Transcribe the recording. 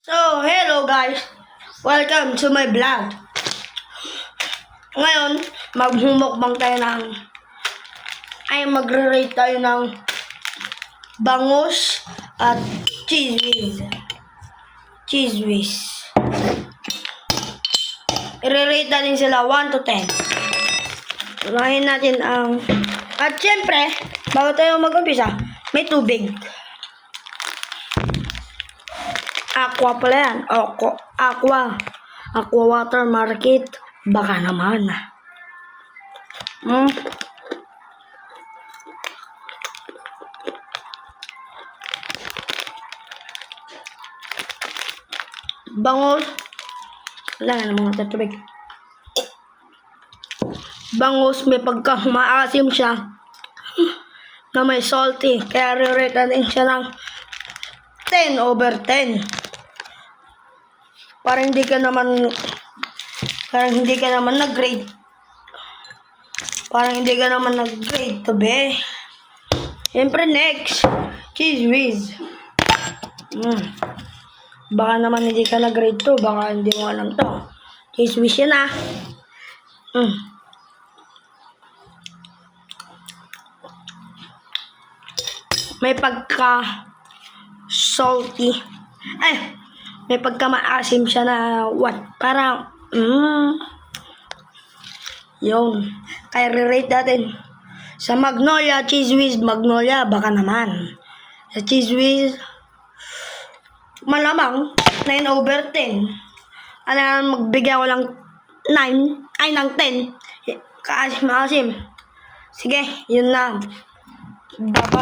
So, hello guys! Welcome to my vlog. Ngayon, maghumukbang tayo magre-rate tayo ng bangus at cheese whiz. Cheese whiz. I-rate natin sila 1 to 10. Unahin natin ang... At syempre, bago tayo mag-umpisa, may tubig. Aqua pala yan. Aqua water market. Baka naman. Bangus. Wala nga namang natutubig. Bangus, may pagka-maasim siya na may salty. Kaya re-rate natin siya ng 10/10. Parang hindi ka naman nag-grade. Parang hindi ka naman nag-grade to be. Siyempre next, cheese whiz. Baka naman hindi ka nag-grade to. Baka hindi mo alam to. Cheese whiz yan ah. May pagka salty. May pagka-maasim siya na parang yun. Kaya re-rate natin sa Magnolia cheese whiz. Magnolia baka naman. Sa cheese whiz malamang 9/10. Magbigay ko lang 9 ng 10. Kaasim-asim. Sige, yun na. Bye-bye.